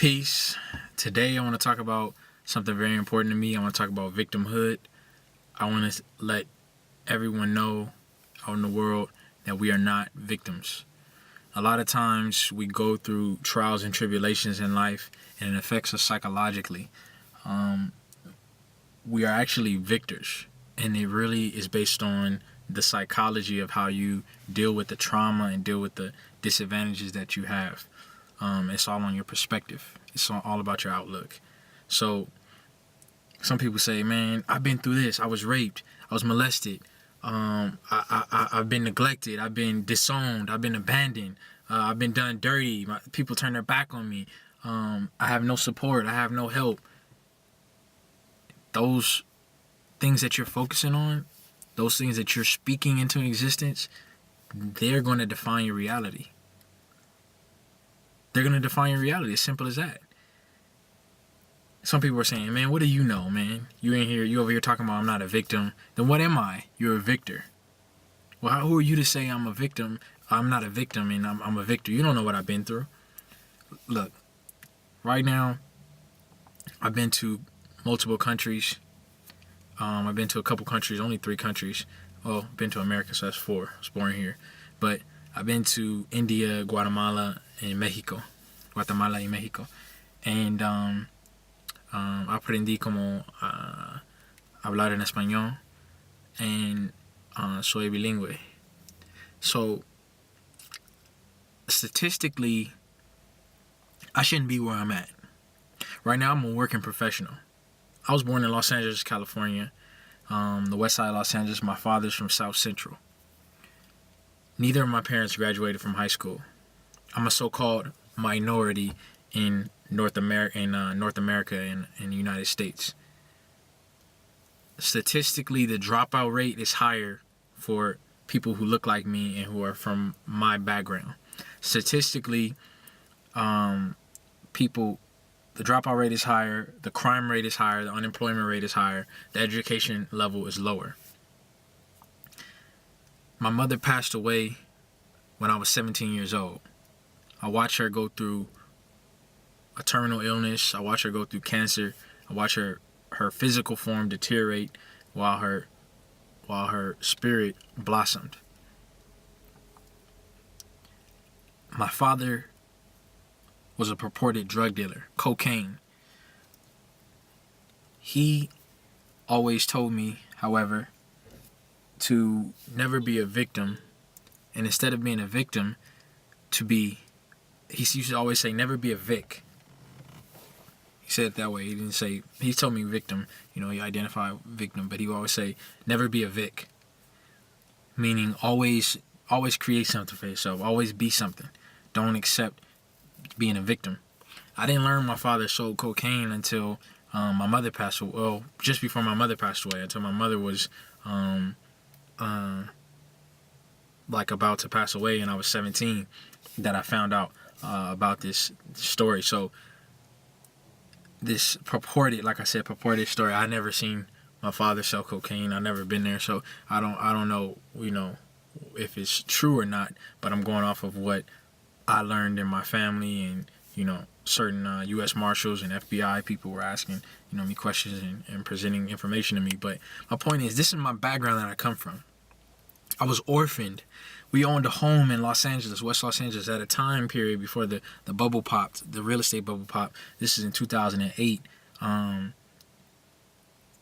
Peace. Today I want to talk about something very important to me. I want to talk about victimhood. I want to let everyone know out in the world that we are not victims. A lot of times we go through trials and tribulations in life and it affects us psychologically. We are actually victors, and it really is based on the psychology of how you deal with the trauma and deal with the disadvantages that you have. It's all on your perspective. It's all about your outlook. So some people say, man, I've been through this. I was raped. I was molested. I've been neglected. I've been disowned. I've been abandoned. I've been done dirty. People turn their back on me. I have no support. I have no help. Those things that you're focusing on, those things that you're speaking into existence, they're going to define your reality. They're going to define your reality. As simple as that. Some people are saying, man, what do you know, man? You over here talking about I'm not a victim. Then what am I? You're a victor. Well, who are you to say I'm a victim? I'm not a victim and I'm a victor. You don't know what I've been through. Look, right now, I've been to multiple countries. I've been to a couple countries, only 3 countries. Oh, been to America, so that's 4. I was born here. But I've been to India, Guatemala, and Mexico. Guatemala y Mexico. And aprendí como hablar en español. And soy bilingüe. So, statistically, I shouldn't be where I'm at. Right now, I'm a working professional. I was born in Los Angeles, California, the west side of Los Angeles. My father's from South Central. Neither of my parents graduated from high school. I'm a so-called minority in North America and the United States. Statistically, the dropout rate is higher for people who look like me and who are from my background. Statistically, the dropout rate is higher, the crime rate is higher, the unemployment rate is higher, the education level is lower. My mother passed away when I was 17 years old. I watched her go through a terminal illness. I watched her go through cancer. I watched her physical form deteriorate while her spirit blossomed. My father was a purported drug dealer, cocaine. He always told me, however, to never be a victim, and instead of being a victim, he used to always say, never be a Vic. He said it that way. He told me victim, he identified victim, but he would always say, never be a Vic. Meaning always create something for yourself, always be something. Don't accept being a victim. I didn't learn my father sold cocaine until my mother passed away. Well, just before my mother passed away, until my mother was about to pass away, and I was 17, that I found out about this story. So this purported story, I never seen my father sell cocaine. I never been there, so I don't know, if it's true or not. But I'm going off of what I learned in my family, and certain U.S. Marshals and FBI people were asking me questions and presenting information to me. But my point is, this is my background that I come from. I was orphaned. We owned a home in Los Angeles, West Los Angeles, at a time period before the bubble popped, the real estate bubble popped. This is in 2008.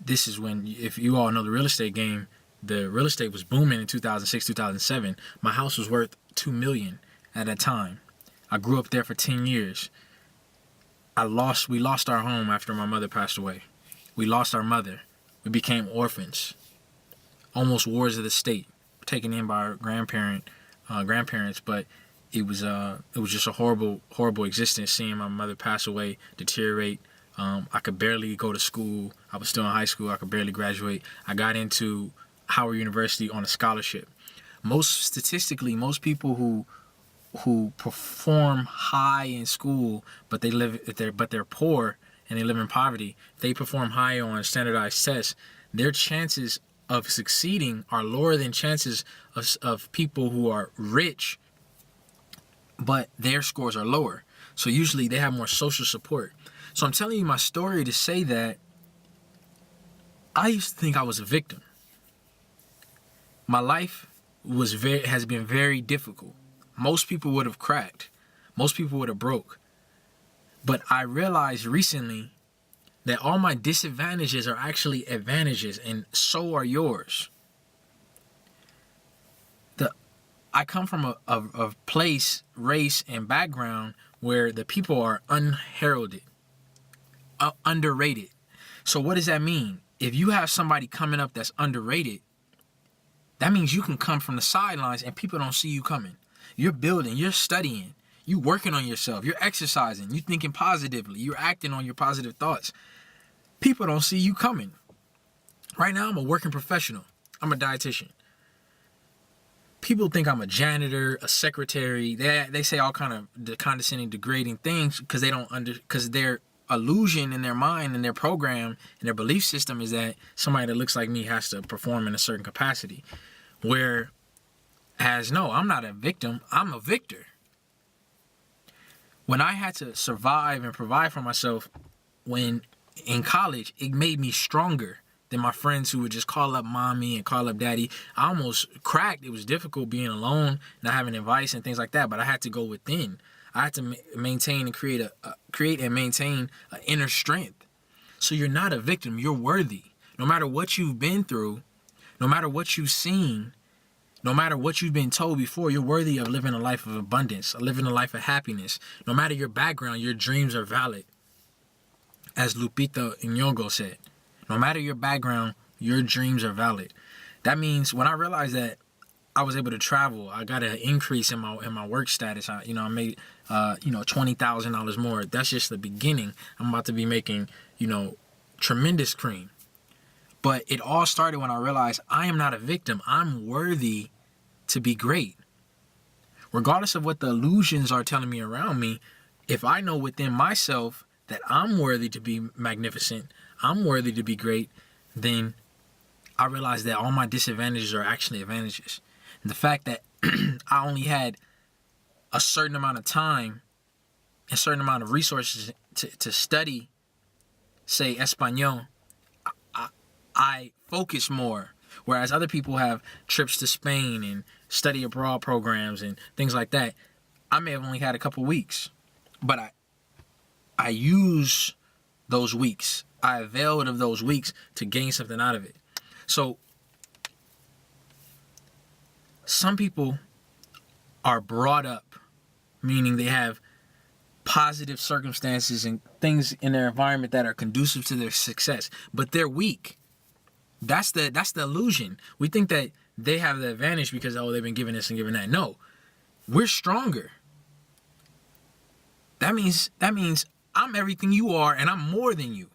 This is when, if you all know the real estate game, the real estate was booming in 2006, 2007. My house was worth $2 million at that time. I grew up there for 10 years. We lost our home after my mother passed away. We lost our mother. We became orphans. Almost wards of the state. Taken in by our grandparents, but it was just a horrible existence, seeing my mother pass away, deteriorate. I could barely go to school. I was still in high school. I could barely graduate. I got into Howard University on a scholarship. Statistically, most people who perform high in school, but they're poor and they live in poverty, they perform high on standardized tests, their chances of succeeding are lower than chances of people who are rich but their scores are lower. So usually they have more social support. So I'm telling you my story to say that I used to think I was a victim. My life has been very difficult. Most people would have cracked. Most people would have broke. But I realized recently that all my disadvantages are actually advantages, and so are yours. I come from a place, race, and background where the people are unheralded, underrated. So what does that mean? If you have somebody coming up that's underrated, that means you can come from the sidelines and people don't see you coming. You're building, you're studying, you're working on yourself, you're exercising, you're thinking positively, you're acting on your positive thoughts. People don't see you coming. Right now, I'm a working professional. I'm a dietitian. People think I'm a janitor, a secretary. They say all kind of condescending, degrading things because because their illusion in their mind and their program and their belief system is that somebody that looks like me has to perform in a certain capacity. Whereas no, I'm not a victim. I'm a victor. When I had to survive and provide for myself when in college, it made me stronger than my friends who would just call up mommy and call up daddy. I almost cracked. It was difficult being alone, not having advice and things like that, but I had to go within. I had to maintain and create and maintain an inner strength. So you're not a victim. You're worthy. No matter what you've been through, no matter what you've seen, no matter what you've been told before, you're worthy of living a life of abundance, of living a life of happiness. No matter your background, your dreams are valid. As Lupita Nyong'o said, no matter your background, your dreams are valid. That means when I realized that I was able to travel, I got an increase in my work status. I made $20,000 more. That's just the beginning. I'm about to be making tremendous cream. But it all started when I realized I am not a victim. I'm worthy to be great. Regardless of what the illusions are telling me around me, if I know within myself that I'm worthy to be magnificent, I'm worthy to be great, then I realize that all my disadvantages are actually advantages. And the fact that I only had a certain amount of time, a certain amount of resources to study, say, Espanol, I focus more. Whereas other people have trips to Spain and study abroad programs and things like that. I may have only had a couple weeks, but I use those weeks. I availed of those weeks to gain something out of it. So some people are brought up, meaning they have positive circumstances and things in their environment that are conducive to their success, but they're weak. That's the illusion. We think that they have the advantage because they've been given this and given that. No, we're stronger. That means I'm everything you are and I'm more than you.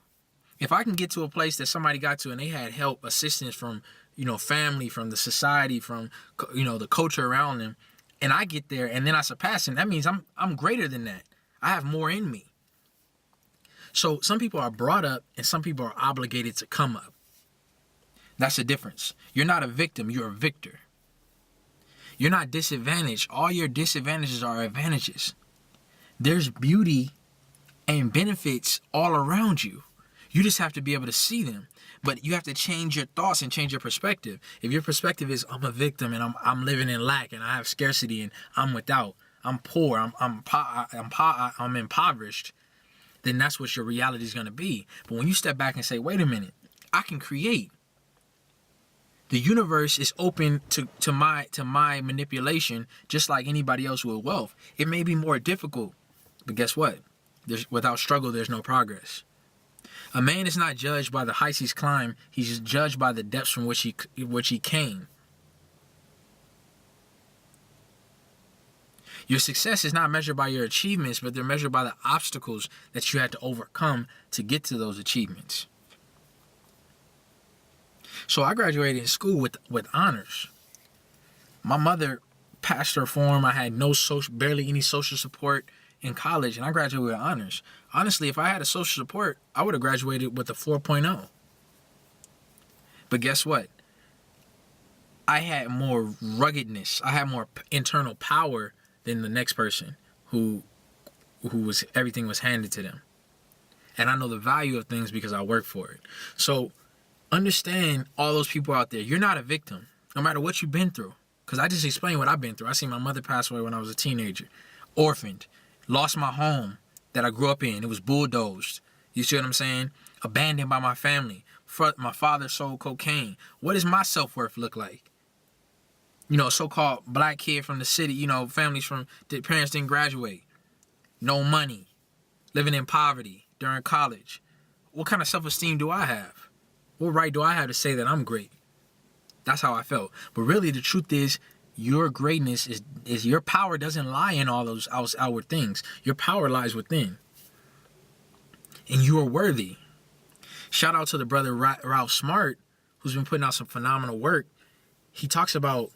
If I can get to a place that somebody got to and they had help, assistance from, family, from the society, from, the culture around them, and I get there and then I surpass them, that means I'm greater than that. I have more in me. So some people are brought up and some people are obligated to come up. That's the difference. You're not a victim, you're a victor. You're not disadvantaged. All your disadvantages are advantages. There's beauty and benefits all around you. You just have to be able to see them. But you have to change your thoughts and change your perspective. If your perspective is I'm a victim and I'm living in lack and I have scarcity and I'm without, I'm poor, I'm impoverished, then that's what your reality is going to be. But when you step back and say, wait a minute, I can create. The universe is open to my manipulation, just like anybody else with wealth. It may be more difficult, but guess what? Without struggle, there's no progress. A man is not judged by the heights he's climbed. He's judged by the depths from which he came. Your success is not measured by your achievements, but they're measured by the obstacles that you had to overcome to get to those achievements. So I graduated in school with honors. My mother passed her form. I had barely any social support in college, and I graduated with honors. Honestly, if I had a social support, I would have graduated with a 4.0. But guess what? I had more ruggedness. I had more internal power than the next person. who was, everything was handed to them. And I know the value of things because I work for it. So understand, all those people out there, you're not a victim, no matter what you've been through. Because I just explained what I've been through. I seen my mother pass away when I was a teenager, orphaned, lost my home that I grew up in. It was bulldozed. You see what I'm saying? Abandoned by my family. My father sold cocaine. What does my self-worth look like? You know, so-called black kid from the city, you know, families from, parents didn't graduate. No money. Living in poverty during college. What kind of self-esteem do I have? What right do I have to say that I'm great? That's how I felt. But really, the truth is, your greatness is your power doesn't lie in all those outward things. Your power lies within. And you are worthy. Shout out to the brother Ralph Smart, who's been putting out some phenomenal work. He talks about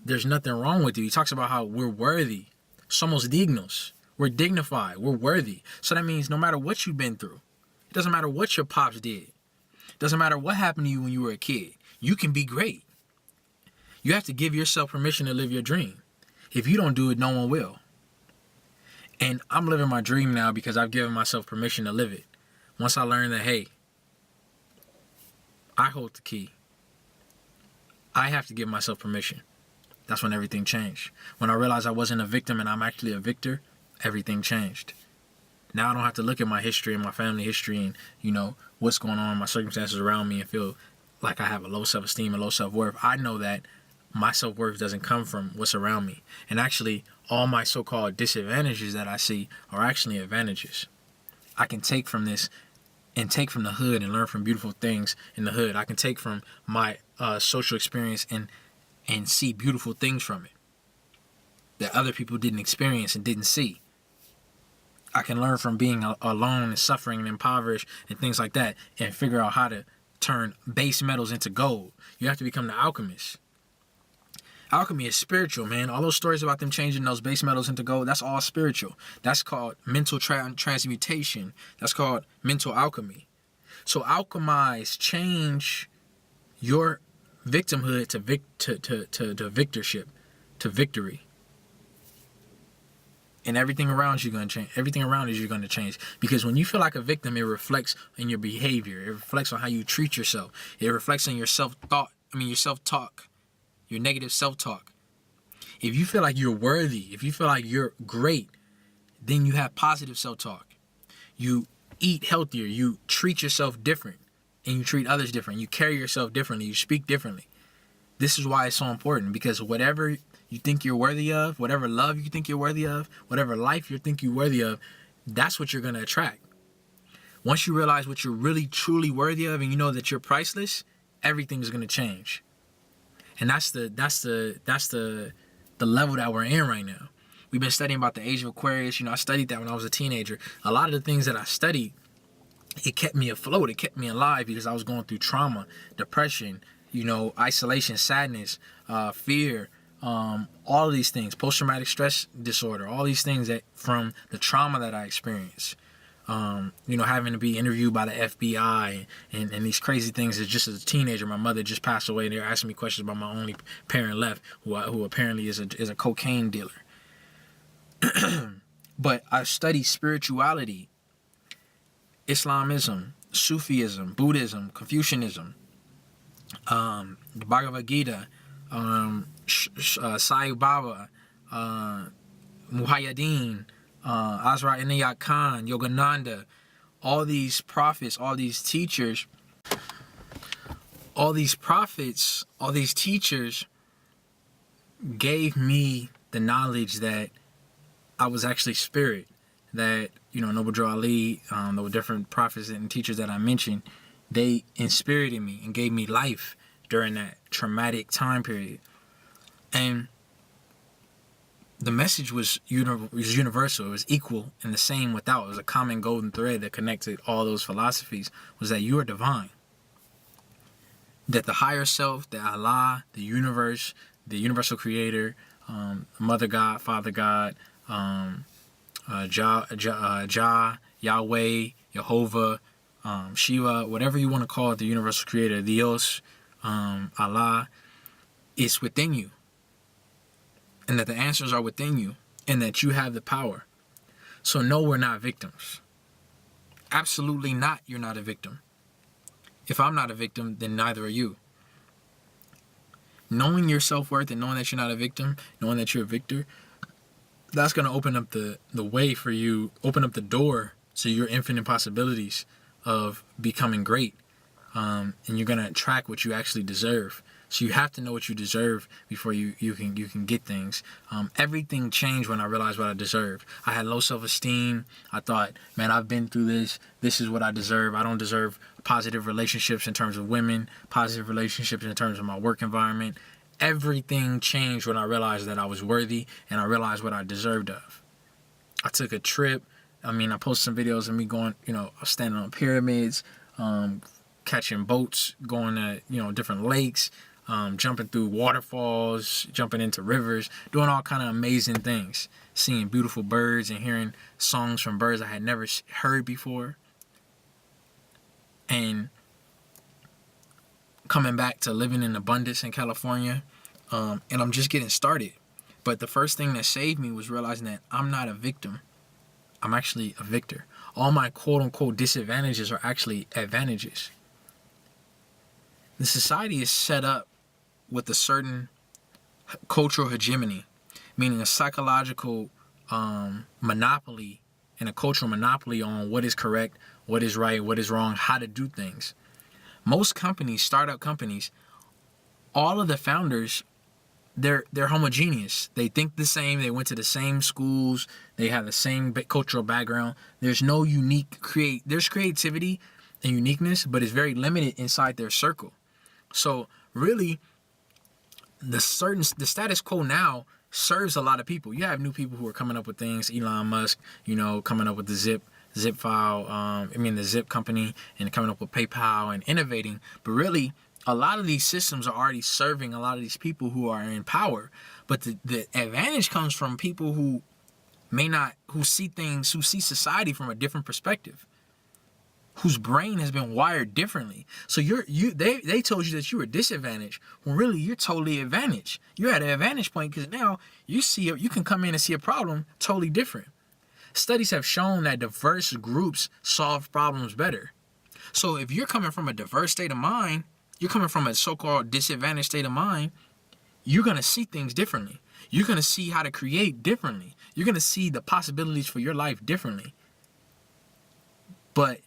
there's nothing wrong with you. He talks about how we're worthy. Somos dignos. We're dignified. We're worthy. So that means no matter what you've been through, it doesn't matter what your pops did. It doesn't matter what happened to you when you were a kid. You can be great. You have to give yourself permission to live your dream. If you don't do it, no one will. And I'm living my dream now because I've given myself permission to live it. Once I learned that, hey, I hold the key. I have to give myself permission. That's when everything changed. When I realized I wasn't a victim and I'm actually a victor, everything changed. Now I don't have to look at my history and my family history and, you know, what's going on, my circumstances around me, and feel like I have a low self-esteem and low self-worth. I know that my self-worth doesn't come from what's around me. And actually, all my so-called disadvantages that I see are actually advantages. I can take from this and take from the hood and learn from beautiful things in the hood. I can take from my social experience and see beautiful things from it that other people didn't experience and didn't see. I can learn from being alone and suffering and impoverished and things like that, and figure out how to turn base metals into gold. You have to become the alchemist. Alchemy is spiritual, man. All those stories about them changing those base metals into gold, that's all spiritual. That's called mental transmutation. That's called mental alchemy. So alchemize, change your victimhood to victorship, to victory. And everything around you going to change. Everything around you going to change. Because when you feel like a victim, it reflects in your behavior. It reflects on how you treat yourself. It reflects on your self-talk, your negative self-talk. If you feel like you're worthy, if you feel like you're great, then you have positive self-talk. You eat healthier. You treat yourself different. And you treat others different. You carry yourself differently. You speak differently. This is why it's so important. Because whatever you think you're worthy of, whatever love you think you're worthy of, whatever life you think you're worthy of, that's what you're going to attract. Once you realize what you're really, truly worthy of, and you know that you're priceless, everything is going to change. And that's the level that we're in right now. We've been studying about the age of Aquarius. You know, I studied that when I was a teenager. A lot of the things that I studied, it kept me afloat. It kept me alive because I was going through trauma, depression, you know, isolation, sadness, fear, all of these things, post-traumatic stress disorder, all these things that from the trauma that I experienced. You know, having to be interviewed by the FBI and these crazy things. Is just as a teenager, my mother just passed away. They're asking me questions about my only parent left, who apparently is a cocaine dealer. But I studied spirituality, Islamism, Sufism, Buddhism, Confucianism, the Bhagavad Gita, Sai Baba, Muhayyadeen, Azra Inayat Khan, Yogananda, all these prophets, all these teachers, all these prophets, all these teachers gave me the knowledge that I was actually spirit, that, you know, Noble Drew Ali, the different prophets and teachers that I mentioned, they inspirited me and gave me life during that traumatic time period. And the message was universal. It was equal and the same without. It was a common golden thread that connected all those philosophies, was that you are divine. That the higher self, that Allah, the universe, the universal creator, Mother God, Father God, Jah, Yahweh, Jehovah, Shiva, whatever you want to call it, the universal creator, Dios, Allah, is within you. And that the answers are within you, and that you have the power. So no, we're not victims. Absolutely not. You're not a victim. If I'm not a victim, then neither are you. Knowing your self-worth and knowing that you're not a victim, knowing that you're a victor, that's going to open up the way for you, open up the door to your infinite possibilities of becoming great. And you're going to attract what you actually deserve. So you have to know what you deserve before you can get things. Everything changed when I realized what I deserved. I had low self-esteem. I thought, man, I've been through this. This is what I deserve. I don't deserve positive relationships in terms of women, positive relationships in terms of my work environment. Everything changed when I realized that I was worthy and I realized what I deserved of. I took a trip. I posted some videos of me going, standing on pyramids, catching boats, going to, different lakes, jumping through waterfalls, jumping into rivers, doing all kind of amazing things, seeing beautiful birds and hearing songs from birds I had never heard before. And coming back to living in abundance in California, and I'm just getting started. But the first thing that saved me was realizing that I'm not a victim. I'm actually a victor. All my quote-unquote disadvantages are actually advantages. The society is set up with a certain cultural hegemony, meaning a psychological monopoly and a cultural monopoly on what is correct, what is right, what is wrong, how to do things. Most companies, startup companies, all of the founders, they're homogeneous. They think the same. They went to the same schools. They have the same cultural background. There's no there's creativity and uniqueness, but it's very limited inside their circle. So really, the status quo now serves a lot of people. You have new people who are coming up with things. Elon Musk, coming up with the zip file, the zip company, and coming up with PayPal and innovating. But really, a lot of these systems are already serving a lot of these people who are in power. But the advantage comes from people who see society from a different perspective, whose brain has been wired differently. So they told you that you were disadvantaged when really you're totally advantaged. You're at an advantage point because now you can come in and see a problem totally different. Studies have shown that diverse groups solve problems better. So if you're coming from a diverse state of mind, you're coming from a so-called disadvantaged state of mind, you're going to see things differently. You're going to see how to create differently. You're going to see the possibilities for your life differently. But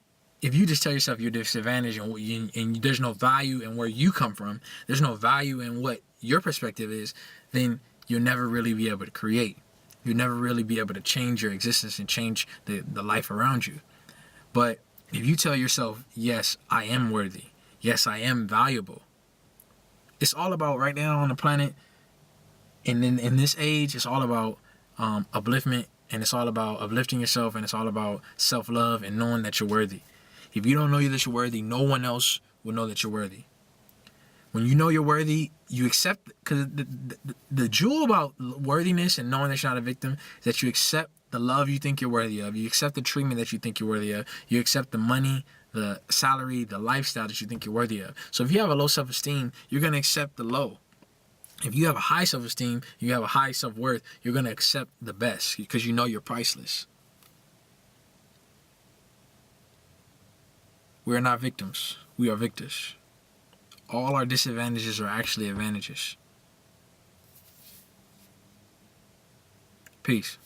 if you just tell yourself you're disadvantaged and there's no value in where you come from, there's no value in what your perspective is, then you'll never really be able to create. You'll never really be able to change your existence and change the life around you. But if you tell yourself, yes, I am worthy. Yes, I am valuable. It's all about right now on the planet. And then in this age, it's all about upliftment, and it's all about uplifting yourself, and it's all about self-love and knowing that you're worthy. If you don't know that you're worthy, no one else will know that you're worthy. When you know you're worthy, you accept, because the jewel about worthiness and knowing that you're not a victim is that you accept the love you think you're worthy of. You accept the treatment that you think you're worthy of. You accept the money, the salary, the lifestyle that you think you're worthy of. So if you have a low self-esteem, you're going to accept the low. If you have a high self-esteem, you have a high self-worth, you're going to accept the best because you know you're priceless. We are not victims. We are victors. All our disadvantages are actually advantages. Peace.